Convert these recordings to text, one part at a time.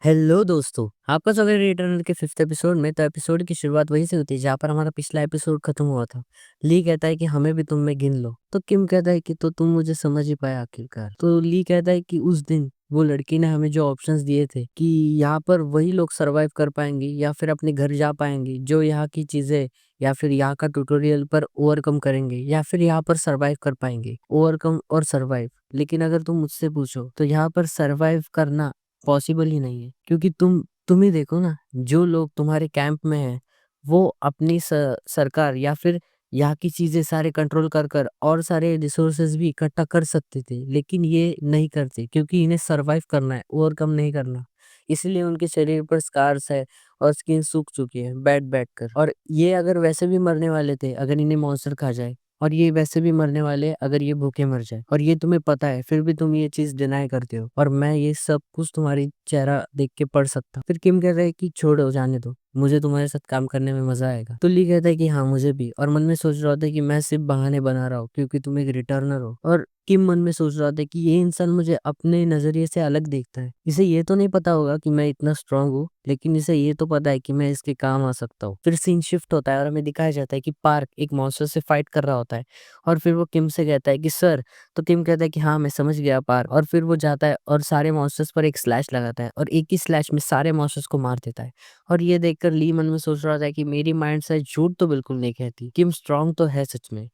Hello दोस्तों, आपका स्वागत है रिटर्न के फिफ्थ एपिसोड में। तो एपिसोड की शुरुआत वहीं से होती है जहाँ पर हमारा पिछला एपिसोड खत्म हुआ था। ली कहता है कि हमें भी तुम में गिन लो, तो किम कहता है कि तो तुम मुझे समझ ही पाया आखिरकार। तो ली कहता है कि उस दिन वो लड़की ने हमें जो ऑप्शंस दिए थे कि यहाँ पर वही लोग सरवाइव कर पाएंगे या फिर अपने घर जा पाएंगे जो यहाँ की चीजें या फिर यहाँ का ट्यूटोरियल पर ओवरकम करेंगे या फिर यहाँ पर सरवाइव कर पाएंगे। ओवरकम और सरवाइव, लेकिन अगर तुम मुझसे पूछो तो यहाँ पर सरवाइव करना पॉसिबल ही नहीं है, क्योंकि तुम ही देखो ना, जो लोग तुम्हारे कैंप में हैं वो अपनी सरकार या फिर यहाँ की चीजें सारे कंट्रोल कर कर और सारे रिसोर्सेज भी इकट्ठा कर सकते थे, लेकिन ये नहीं करते क्योंकि इन्हें सरवाइव करना है, ओवरकम नहीं करना। इसलिए उनके शरीर पर स्कार्स है और स्किन सूख चुकी है बैठ बैठ कर। और ये अगर वैसे भी मरने वाले थे अगर इन्हें मॉन्स्टर खा जाए, और ये वैसे भी मरने वाले अगर ये भूखे मर जाए, और ये तुम्हें पता है फिर भी तुम ये चीज डिनाई करते हो, और मैं ये सब कुछ तुम्हारी चेहरा देख के पढ़ सकता हूँ। फिर किम कह रहा है कि छोड़ो, जाने दो, मुझे तुम्हारे साथ काम करने में मजा आएगा। तो ली कहता है कि हाँ मुझे भी, और मन में सोच रहा होता है कि मैं सिर्फ बहाने बना रहा हूँ क्योंकि तुम एक रिटर्नर हो। और किम मन में सोच रहा था कि ये इंसान मुझे अपने नजरिए से अलग देखता है। इसे ये तो नहीं पता होगा कि मैं इतना स्ट्रांग हूँ, लेकिन इसे ये तो पता है कि मैं इसके काम आ सकता हूँ। फिर सीन शिफ्ट होता है और हमें दिखाया जाता है कि पार्क एक मॉन्स्टर से फाइट कर रहा होता है, और फिर वो किम से कहता है कि सर। तो किम कहता है कि हाँ मैं समझ गया पार्क, और फिर वो जाता है और सारे मॉन्स्टर्स पर एक स्लैश लगाता है और एक ही स्लैश में सारे मॉन्स्टर्स को मार देता है। और ये देखकर ली मन में सोच रहा था कि मेरी माइंड से झूठ तो बिल्कुल नहीं कहती, किम स्ट्रांग तो है सच में।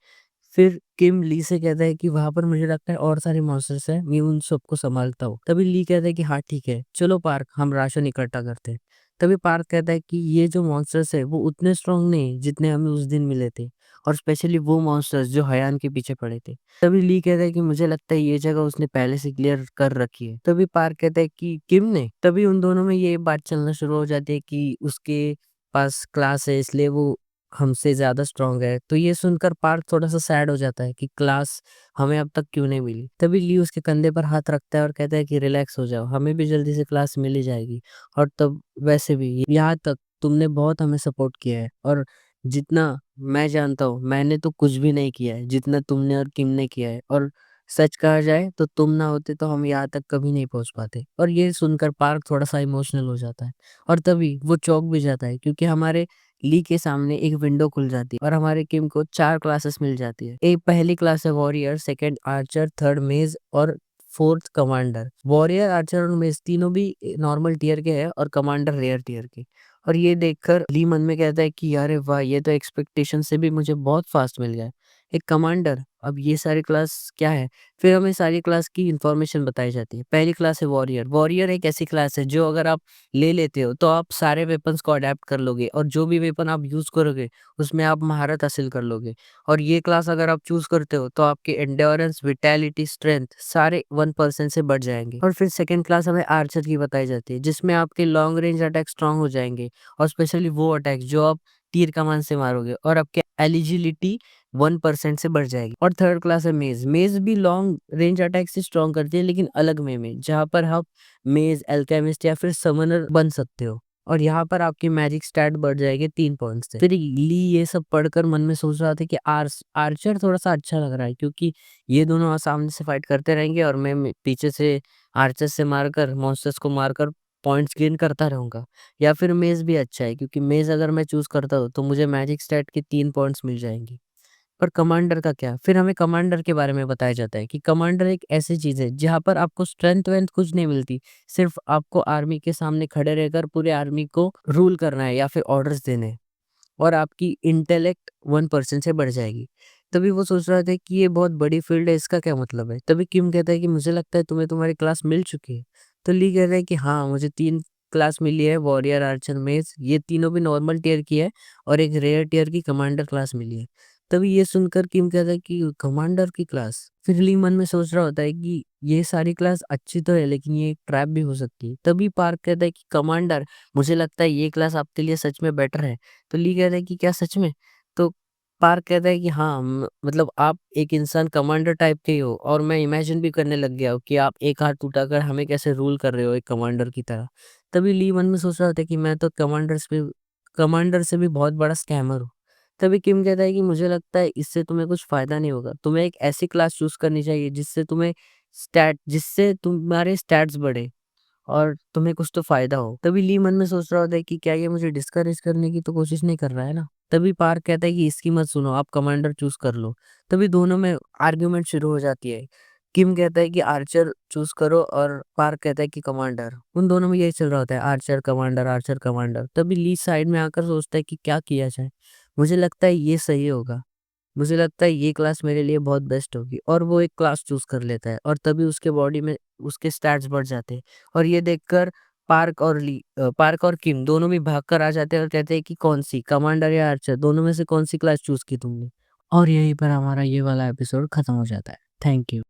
फिर किम ली से कहता है कि वहां पर मुझे लगता है और सारे मॉन्स्टर्स हैं, मैं उन सबको संभालता हूँ। तभी ली कहता है कि हाँ ठीक है, चलो पार्क हम राशन इकट्ठा करते हैं। तभी पार्क कहता है कि ये जो मॉन्स्टर्स है वो उतने स्ट्रांग नहीं जितने हमें उस दिन मिले थे, और स्पेशली वो मॉन्स्टर्स जो हयान के पीछे पड़े थे। तभी ली कहता है कि मुझे लगता है ये जगह उसने पहले से क्लियर कर रखी है। तभी पार्क कहता है कि किम ने। तभी उन दोनों में ये बात चलना शुरू हो जाती है कि उसके पास क्लास है इसलिए वो हमसे ज्यादा स्ट्रांग है। तो ये सुनकर पार्थ थोड़ा सा सैड हो जाता है कि क्लास हमें अब तक क्यों नहीं मिली। तभी ली उसके कंधे पर हाथ रखता है और कहता है कि रिलैक्स हो जाओ, हमें भी जल्दी से क्लास मिल ही जाएगी। और तब वैसे भी यहाँ तक तुमने बहुत हमें सपोर्ट किया है, और जितना मैं जानता हूँ मैंने तो कुछ भी नहीं किया है जितना तुमने और किम ने किया है। और सच कहा जाए तो तुम ना होते तो हम यहाँ तक कभी नहीं पहुंच पाते। और ये सुनकर पार्क थोड़ा सा इमोशनल हो जाता है, और तभी वो चौंक भी जाता है क्योंकि हमारे ली के सामने एक विंडो खुल जाती है और हमारे किम को 4 क्लासेस मिल जाती है। एक पहली क्लास है वॉरियर, सेकंड आर्चर, थर्ड मेज और फोर्थ कमांडर। वॉरियर, आर्चर और मेज तीनों भी नॉर्मल टीयर के हैं और कमांडर रेयर टीयर के। और ये देखकर ली मन में कहता है कि अरे वाह, ये तो एक्सपेक्टेशन से भी मुझे बहुत फास्ट मिल गया। एक कमांडर, अब ये सारी क्लास क्या है। फिर हमें सारी क्लास की इंफॉर्मेशन बताई जाती है। पहली क्लास है वॉरियर। वॉरियर एक ऐसी क्लास है जो अगर आप ले लेते हो तो आप सारे वेपन्स को अडेप्ट कर लोगे, और जो भी वेपन आप यूज करोगे उसमें आप महारत हासिल कर लोगे। और ये क्लास अगर आप चूज करते हो तो आपके एंड्योरेंस, विटैलिटी, स्ट्रेंथ सारे 1% से बढ़ जाएंगे। और फिर सेकंड क्लास हमें आर्चर की बताई जाती है जिसमें आपके लॉन्ग रेंज अटैक स्ट्रांग हो जाएंगे, और स्पेशली वो अटैक जो आप तीर कमान से मारोगे, और आपके एलिजिबिलिटी 1% से बढ़ जाएगी। और थर्ड क्लास है मेज। मेज भी लॉन्ग रेंज अटैक से स्ट्रॉन्ग करती है, लेकिन अलग में जहाँ पर आप मेज, अल्केमिस्ट या फिर समनर बन सकते हो, और यहाँ पर आपकी मैजिक स्टैट बढ़ जाएगी 3 पॉइंट से। फिर ली ये सब पढ़कर मन में सोच रहा था कि आर्चर थोड़ा सा अच्छा लग रहा है, क्योंकि ये दोनों सामने से फाइट करते रहेंगे और मैं पीछे से आर्चर से मारकर, मॉन्स्टर्स को मारकर पॉइंट्स गेन करता रहूंगा। या फिर मेज भी अच्छा है, क्योंकि मेज अगर मैं चूज करता हूँ तो मुझे मैजिक स्टैट के 3 पॉइंट्स मिल जाएंगे। पर कमांडर का क्या। फिर हमें कमांडर के बारे में बताया जाता है कि कमांडर एक ऐसी चीज है जहां पर आपको स्ट्रेंथ वेंथ कुछ नहीं मिलती, सिर्फ आपको आर्मी के सामने खड़े रहकर पूरे आर्मी को रूल करना है या फिर ऑर्डर्स देने हैं, और आपकी इंटेलेक्ट 1% से बढ़ जाएगी। तभी वो सोच रहा था कि ये बहुत बड़ी फील्ड है, इसका क्या मतलब है। तभी किम कहता है कि मुझे लगता है तुम्हें तुम्हारी क्लास मिल चुकी है। तो ली कह रहा है कि हाँ मुझे 3 क्लास मिली है, वॉरियर, आर्चर, मेज। ये तीनों भी नॉर्मल टीयर की है, और एक रेयर टीयर की कमांडर क्लास मिली है। तभी ये सुनकर किम कहता है कि कमांडर की क्लास। फिर ली मन में सोच रहा होता है कि ये सारी क्लास अच्छी तो है, लेकिन ये एक ट्रैप भी हो सकती है। तभी पार्क कहता है कि कमांडर, मुझे लगता है ये क्लास आपके लिए सच में बेटर है। तो ली कहता है कि क्या सच में। तो पार्क कहता है कि हाँ मतलब आप एक इंसान कमांडर टाइप के ही हो, और मैं इमेजिन भी करने लग गया हूँ कि आप एक हाथ उठाकर हमें कैसे रूल कर रहे हो एक कमांडर की तरह। तभी ली मन में सोच रहा था कि मैं तो कमांडर से भी बहुत बड़ा स्कैमर हूँ। तभी किम कहता है कि मुझे लगता है इससे तुम्हें कुछ फायदा नहीं होगा, तुम्हें एक ऐसी क्लास चूज करनी चाहिए जिससे तुम्हारे स्टैट्स बढ़े, और तुम्हें कुछ तो फ़ायदा हो। तभी ली मन में सोच रहा होता है कि क्या ये मुझे डिस्करेज करने की तो कोशिश नहीं कर रहा है ना? तभी पार्क कहता है कि इसकी मत सुनो, आप कमांडर चूज़ कर लो। तभी दोनों में आर्ग्यूमेंट शुरू हो जाती है। किम कहता है कि आर्चर चूज़ करो और पार्क कहता है कि कमांडर। उन दोनों में यही चल रहा होता है, आर्चर, कमांडर, आर्चर, कमांडर। तभी ली साइड में आकर सोचता है कि क्या किया जाए? मुझे लगता है ये सही होगा। मुझे लगता है ये क्लास मेरे लिए बहुत बेस्ट होगी, और वो एक क्लास चूज़ कर लेता है और तभी उसके बॉडी में उसके स्टैट्स बढ़ जाते हैं। और ये देखकर पार्क और किम दोनों भी भागकर आ जाते हैं और कहते हैं कि कौन-सी कमांडर या आर्चर, दोनों में से कौन-सी क्लास चूज़ की तुमने? और यहीं पर हमारा ये वाला एपिसोड खत्म हो जाता है। Thank you.